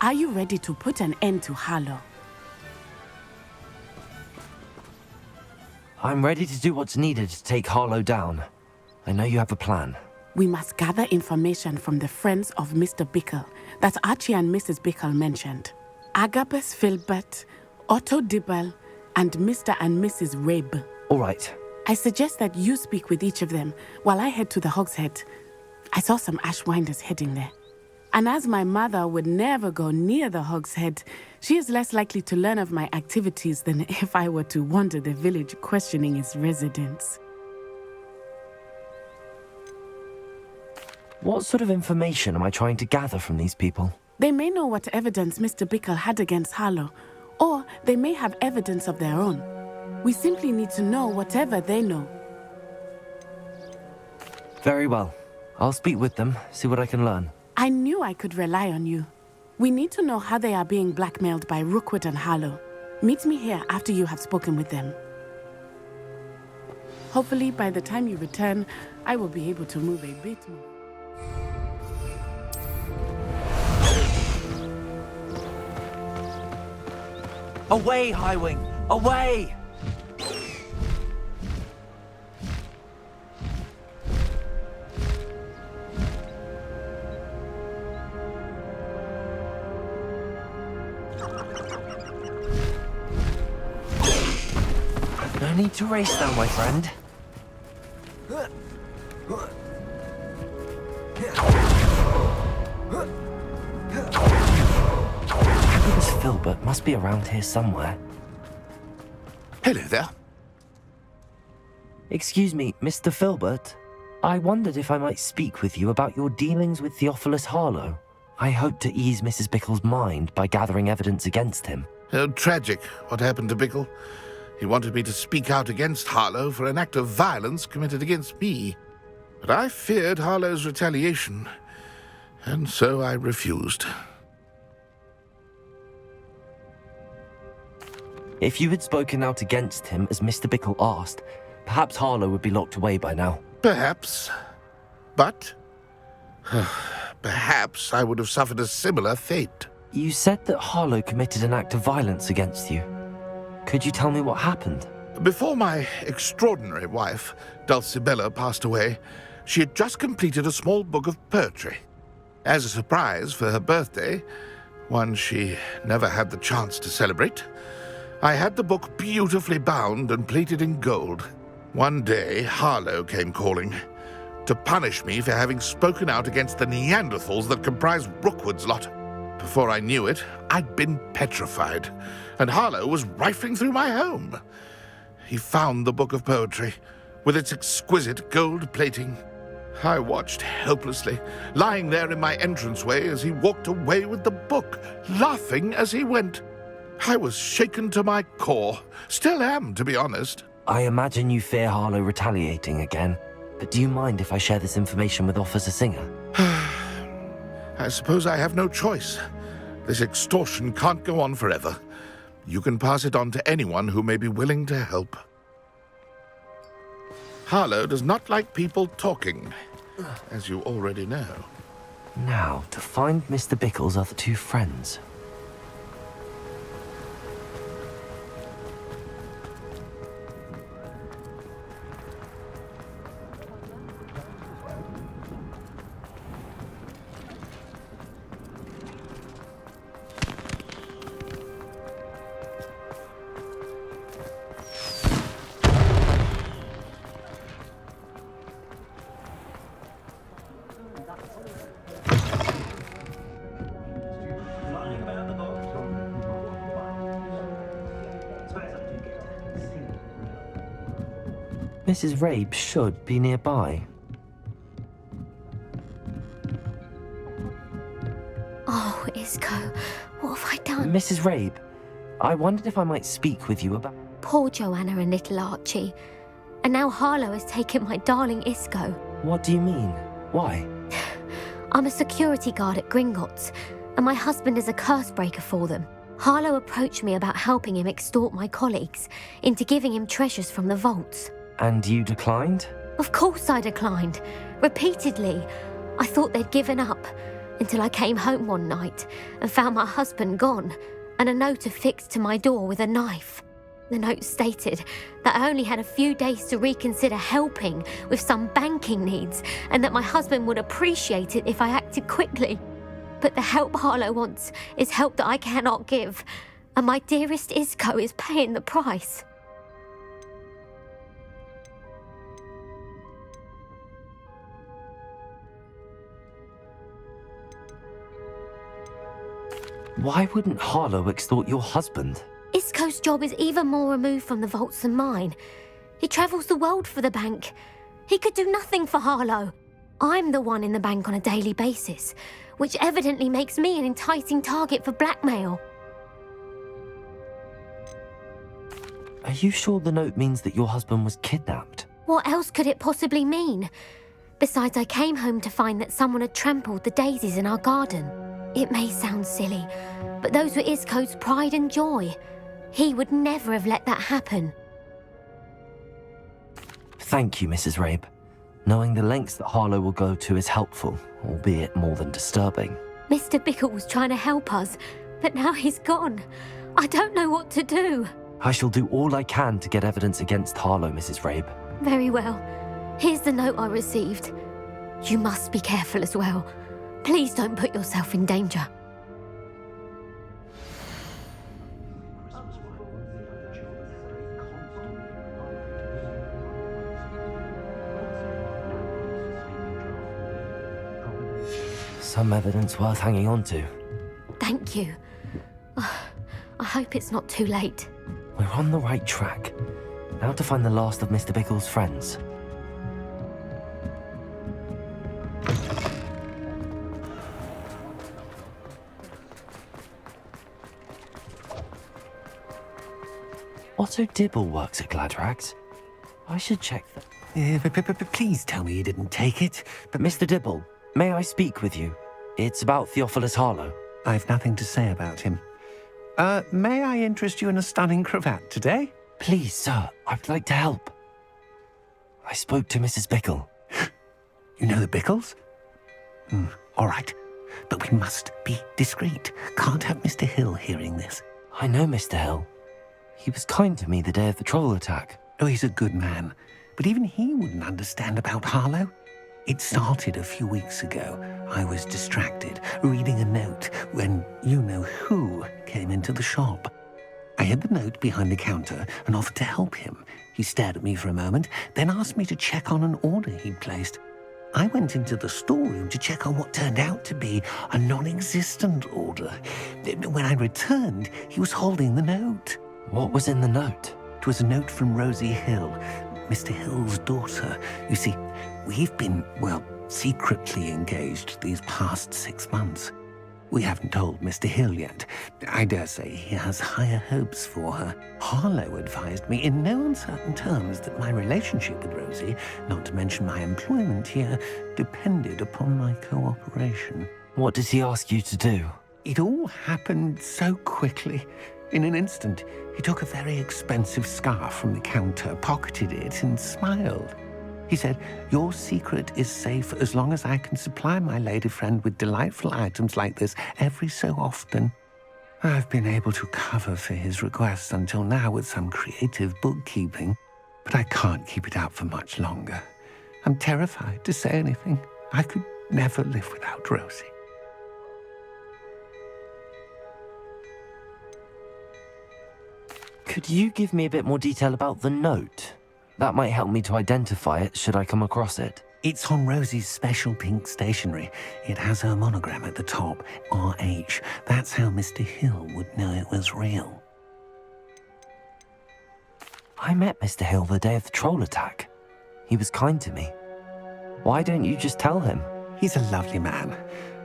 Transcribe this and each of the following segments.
Are you ready to put an end to Harlow? I'm ready to do what's needed to take Harlow down. I know you have a plan. We must gather information from the friends of Mr. Bickle that Archie and Mrs. Bickle mentioned. Agabus Filbert, Otto Dibble, and Mr. and Mrs. Rabe. All right. I suggest that you speak with each of them while I head to the Hog's Head. I saw some Ashwinders heading there. And as my mother would never go near the Hog's Head, she is less likely to learn of my activities than if I were to wander the village questioning its residents. What sort of information am I trying to gather from these people? They may know what evidence Mr. Bickle had against Harlow, or they may have evidence of their own. We simply need to know whatever they know. Very well. I'll speak with them, see what I can learn. I knew I could rely on you. We need to know how they are being blackmailed by Rookwood and Harlow. Meet me here after you have spoken with them. Hopefully, by the time you return, I will be able to move a bit more. Away, Highwing! Away! No need to race now, my friend. Agabus Filbert must be around here somewhere. Hello there. Excuse me, Mr. Filbert. I wondered if I might speak with you about your dealings with Theophilus Harlow. I hope to ease Mrs. Bickle's mind by gathering evidence against him. Oh, tragic what happened to Bickle. He wanted me to speak out against Harlow for an act of violence committed against me. But I feared Harlow's retaliation, and so I refused. If you had spoken out against him as Mr. Bickle asked, perhaps Harlow would be locked away by now. Perhaps. But perhaps I would have suffered a similar fate. You said that Harlow committed an act of violence against you. Could you tell me what happened? Before my extraordinary wife, Dulcibella, passed away, she had just completed a small book of poetry. As a surprise for her birthday, one she never had the chance to celebrate, I had the book beautifully bound and plated in gold. One day, Harlow came calling to punish me for having spoken out against the Neanderthals that comprise Rookwood's lot. Before I knew it, I'd been petrified, and Harlow was rifling through my home. He found the book of poetry, with its exquisite gold plating. I watched helplessly, lying there in my entranceway as he walked away with the book, laughing as he went. I was shaken to my core. Still am, to be honest. I imagine you fear Harlow retaliating again, but do you mind if I share this information with Officer Singer? I suppose I have no choice. This extortion can't go on forever. You can pass it on to anyone who may be willing to help. Harlow does not like people talking, as you already know. Now, to find Mr. Bickle's other two friends. Mrs. Rabe should be nearby. Oh, Isco, what have I done? Mrs. Rabe, I wondered if I might speak with you about... Poor Joanna and little Archie. And now Harlow has taken my darling Isco. What do you mean? Why? I'm a security guard at Gringotts, and my husband is a curse breaker for them. Harlow approached me about helping him extort my colleagues into giving him treasures from the vaults. And you declined? Of course I declined. Repeatedly. I thought they'd given up, until I came home one night and found my husband gone and a note affixed to my door with a knife. The note stated that I only had a few days to reconsider helping with some banking needs and that my husband would appreciate it if I acted quickly. But the help Harlow wants is help that I cannot give, and my dearest Isco is paying the price. Why wouldn't Harlow extort your husband? Isco's job is even more removed from the vaults than mine. He travels the world for the bank. He could do nothing for Harlow. I'm the one in the bank on a daily basis, which evidently makes me an enticing target for blackmail. Are you sure the note means that your husband was kidnapped? What else could it possibly mean? Besides, I came home to find that someone had trampled the daisies in our garden. It may sound silly, but those were Isco's pride and joy. He would never have let that happen. Thank you, Mrs. Rabe. Knowing the lengths that Harlow will go to is helpful, albeit more than disturbing. Mr. Bickle was trying to help us, but now he's gone. I don't know what to do. I shall do all I can to get evidence against Harlow, Mrs. Rabe. Very well. Here's the note I received. You must be careful as well. Please don't put yourself in danger. Some evidence worth hanging on to. Thank you. I hope it's not too late. We're on the right track. Now to find the last of Mr. Bickle's friends. Otto Dibble works at Gladrags. I should check that. Please tell me you didn't take it. But Mr. Dibble, may I speak with you? It's about Theophilus Harlow. I've nothing to say about him. May I interest you in a stunning cravat today? Please, sir, I'd like to help. I spoke to Mrs. Bickle. You know the Bickles? All right. But we must be discreet. Can't have Mr. Hill hearing this. I know Mr. Hill. He was kind to me the day of the troll attack. Oh, he's a good man. But even he wouldn't understand about Harlow. It started a few weeks ago. I was distracted, reading a note, when you-know-who came into the shop. I hid the note behind the counter and offered to help him. He stared at me for a moment, then asked me to check on an order he'd placed. I went into the storeroom to check on what turned out to be a non-existent order. When I returned, he was holding the note. What was in the note? It was a note from Rosie Hill, Mr. Hill's daughter. You see, we've been, secretly engaged these past 6 months. We haven't told Mr. Hill yet. I dare say he has higher hopes for her. Harlow advised me in no uncertain terms that my relationship with Rosie, not to mention my employment here, depended upon my cooperation. What did he ask you to do? It all happened so quickly. In an instant, he took a very expensive scarf from the counter, pocketed it, and smiled. He said, "Your secret is safe as long as I can supply my lady friend with delightful items like this every so often." I've been able to cover for his requests until now with some creative bookkeeping, but I can't keep it up for much longer. I'm terrified to say anything. I could never live without Rosie. Could you give me a bit more detail about the note? That might help me to identify it should I come across it. It's on Rosie's special pink stationery. It has her monogram at the top, RH. That's how Mr. Hill would know it was real. I met Mr. Hill the day of the troll attack. He was kind to me. Why don't you just tell him? He's a lovely man.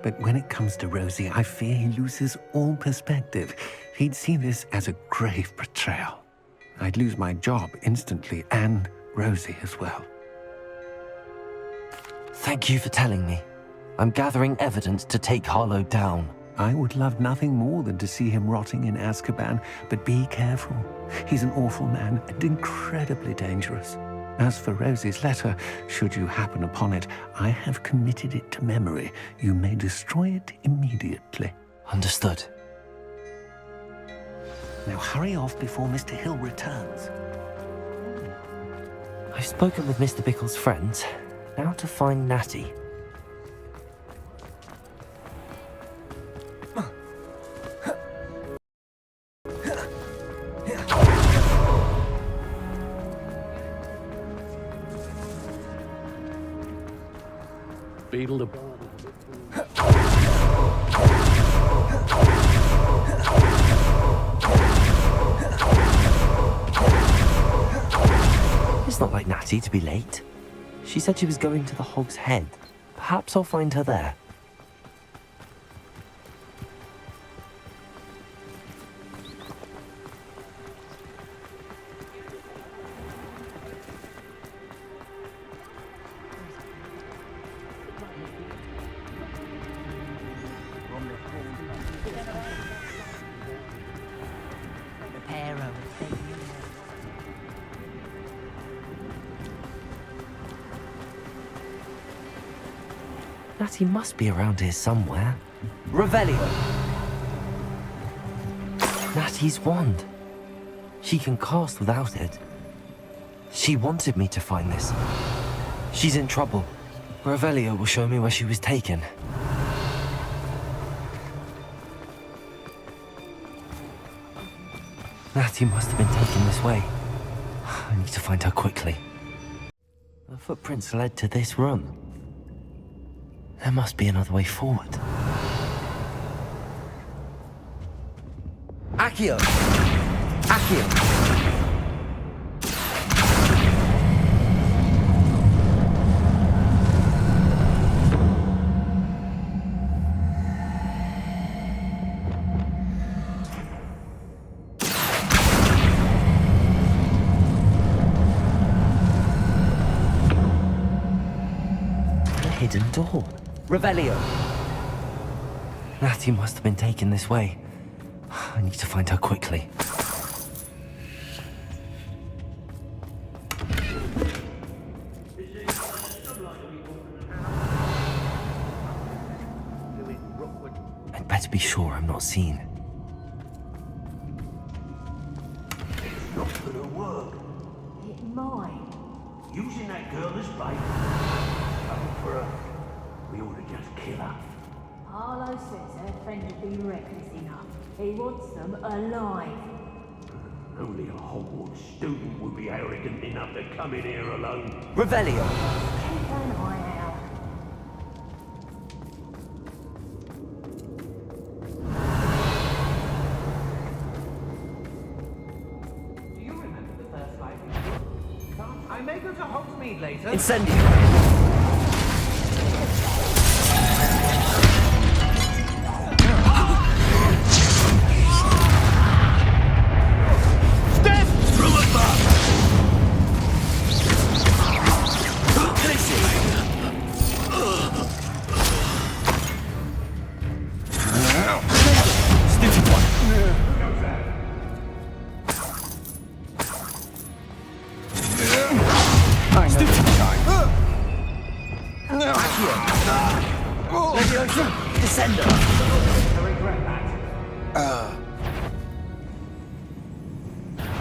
But when it comes to Rosie, I fear he loses all perspective. He'd see this as a grave betrayal. I'd lose my job instantly, and Rosie as well. Thank you for telling me. I'm gathering evidence to take Harlow down. I would love nothing more than to see him rotting in Azkaban, but be careful. He's an awful man and incredibly dangerous. As for Rosie's letter, should you happen upon it, I have committed it to memory. You may destroy it immediately. Understood. Now hurry off before Mr. Hill returns. I've spoken with Mr. Bickle's friends. Now to find Natty. Beetle the... It's not like Natty to be late. She said she was going to the Hog's Head. Perhaps I'll find her there. Natty must be around here somewhere. Revelio! Natty's wand. She can cast without it. She wanted me to find this. She's in trouble. Revelio will show me where she was taken. Natty must have been taken this way. I need to find her quickly. The footprints led to this room. There must be another way forward. Accio! Accio! The hidden door. Revelio! Natty must have been taken this way. I need to find her quickly. I'd better be sure I'm not seen. It's not gonna work. It might. Using that girl as bait. Coming for her. We ought to just kill her. Harlow says her friend would be reckless enough. He wants them alive. Only a Hogwarts student would be arrogant enough to come in here alone. Revelio! Keep an eye out. Do you remember the first life? I may go to Hogsmeade later. Incendio!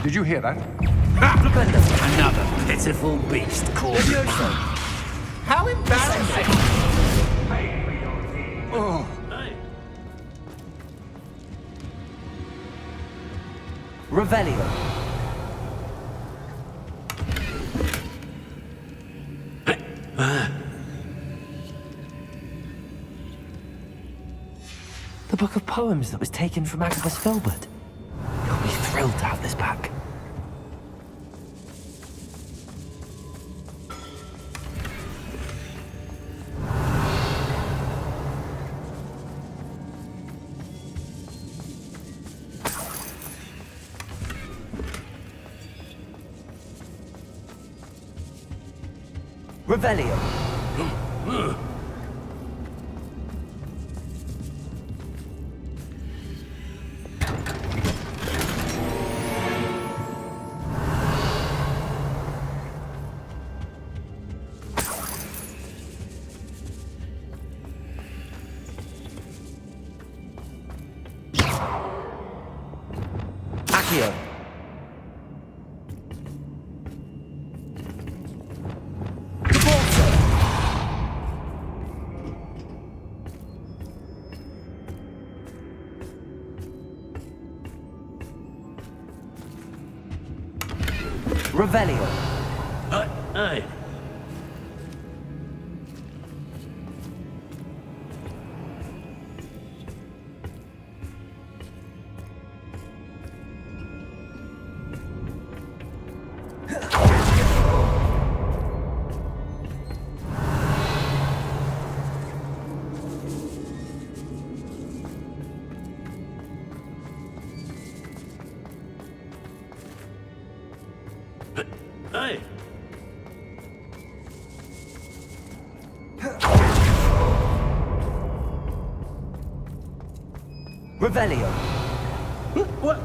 Did you hear that? Another pitiful beast called... How embarrassing! Oh, Revelio! The book of poems that was taken from Agabus Filbert. You'll be thrilled to have this back. Revelio. Revelio! Revelio! Aye. Aye. Revelio! What?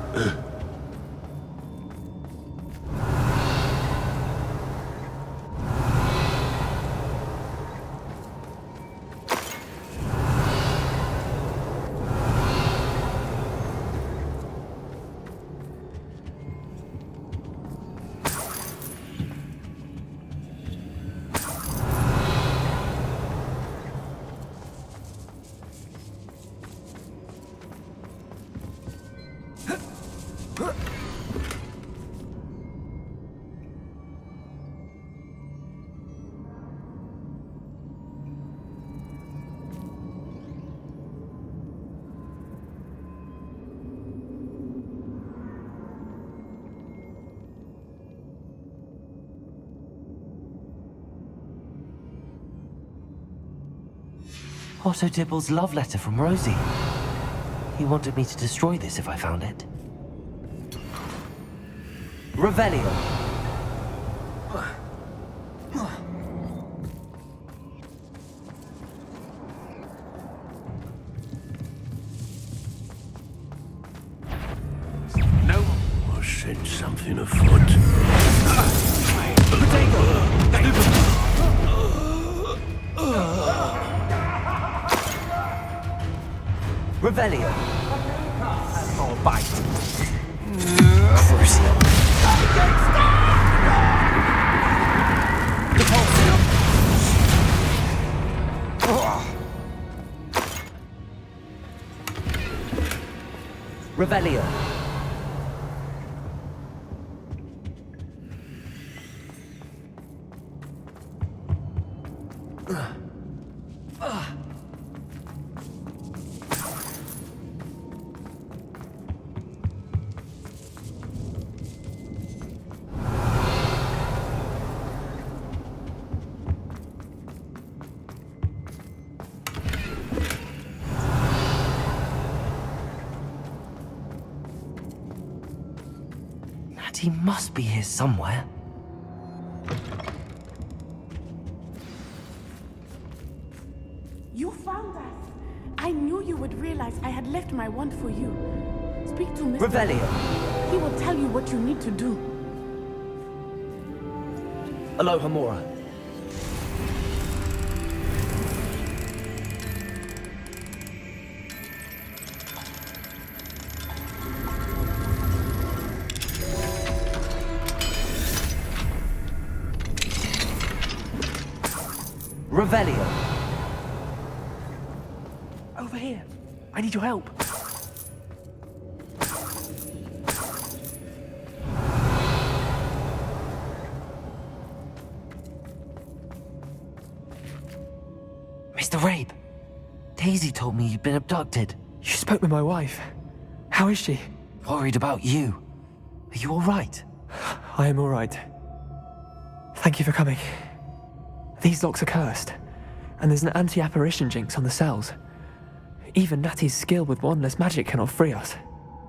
Otto Dibble's love letter from Rosie. He wanted me to destroy this if I found it. Revelio! No. I sent something afoot. Revelio! Oh, bite. Crucial. Revelio! He must be here somewhere. You found us. I knew you would realize I had left my wand for you. Speak to Mr. Revelio! He will tell you what you need to do. Aloha Mora. Revelio! Over here. I need your help. Mr. Rabe, Daisy told me you'd been abducted. You spoke with my wife. How is she? Worried about you. Are you all right? I am all right. Thank you for coming. These locks are cursed, and there's an anti-apparition jinx on the cells. Even Natty's skill with wandless magic cannot free us.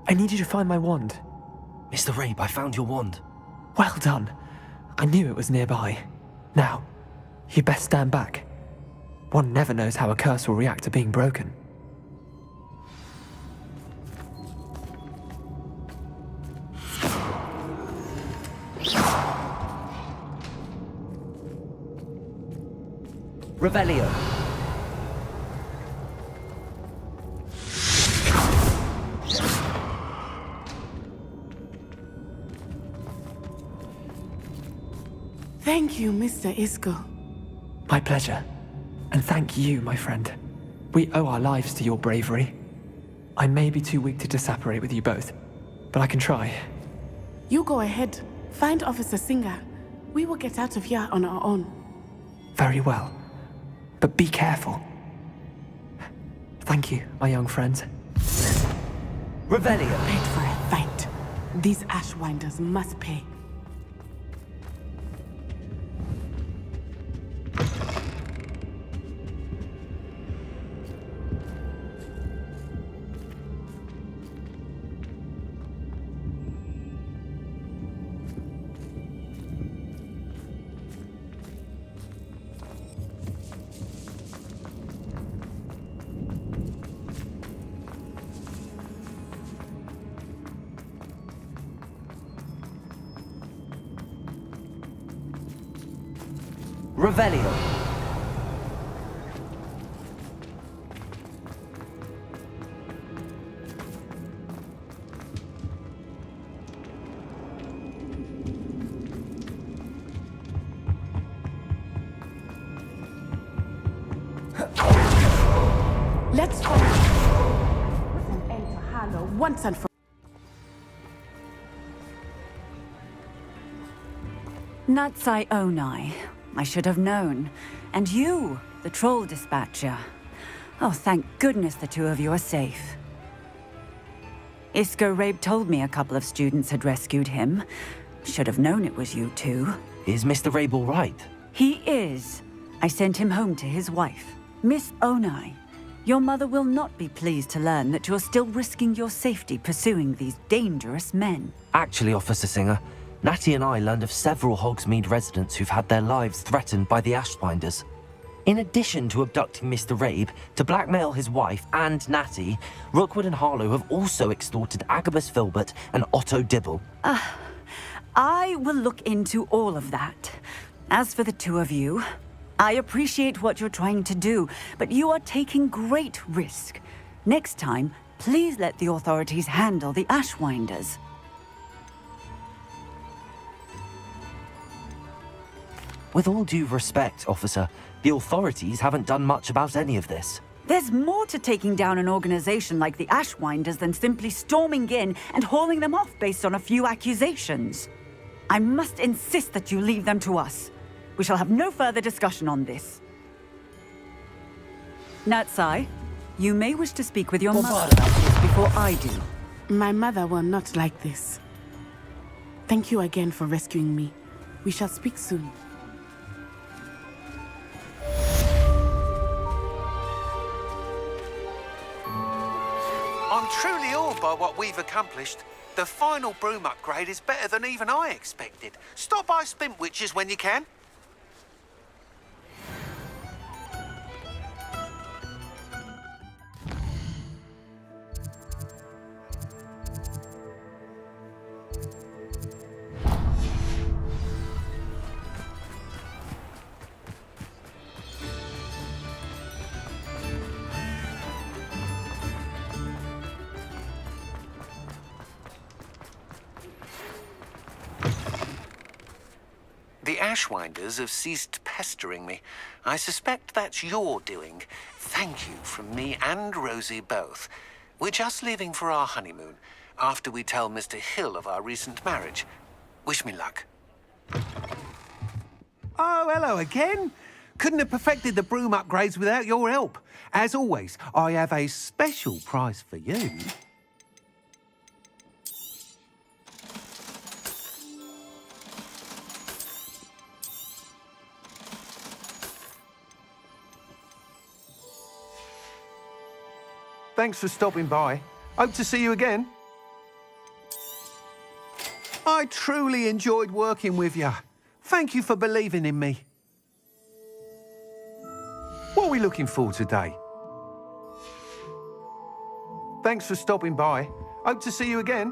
I need you to find my wand. Mr. Rabe, I found your wand. Well done. I knew it was nearby. Now, you best stand back. One never knows how a curse will react to being broken. Revelio! Thank you, Mr. Isco. My pleasure. And thank you, my friend. We owe our lives to your bravery. I may be too weak to disapparate with you both, but I can try. You go ahead. Find Officer Singer. We will get out of here on our own. Very well. But be careful. Thank you, my young friends. Revelio. Paid for a fight. These Ashwinders must pay. Revelio. Let's go. Put an end to Harlow once and for Natsai Onai. I should have known. And you, the troll dispatcher. Oh, thank goodness the two of you are safe. Isco Rabe told me a couple of students had rescued him. Should have known it was you two. Is Mr. Rabe all right? He is. I sent him home to his wife. Miss Onai, your mother will not be pleased to learn that you're still risking your safety pursuing these dangerous men. Actually, Officer Singer, Natty and I learned of several Hogsmeade residents who've had their lives threatened by the Ashwinders. In addition to abducting Mr. Rabe to blackmail his wife and Natty, Rookwood and Harlow have also extorted Agabus Filbert and Otto Dibble. I will look into all of that. As for the two of you, I appreciate what you're trying to do, but you are taking great risk. Next time, please let the authorities handle the Ashwinders. With all due respect, officer, the authorities haven't done much about any of this. There's more to taking down an organization like the Ashwinders than simply storming in and hauling them off based on a few accusations. I must insist that you leave them to us. We shall have no further discussion on this. Natsai, you may wish to speak with your mother about this before I do. My mother will not like this. Thank you again for rescuing me. We shall speak soon. I'm truly awed by what we've accomplished. The final broom upgrade is better than even I expected. Stop by Spintwitches when you can. The Ashwinders have ceased pestering me. I suspect that's your doing. Thank you from me and Rosie both. We're just leaving for our honeymoon, after we tell Mr. Hill of our recent marriage. Wish me luck. Oh, hello again. Couldn't have perfected the broom upgrades without your help. As always, I have a special prize for you. Thanks for stopping by. Hope to see you again. I truly enjoyed working with you. Thank you for believing in me. What are we looking for today? Thanks for stopping by. Hope to see you again.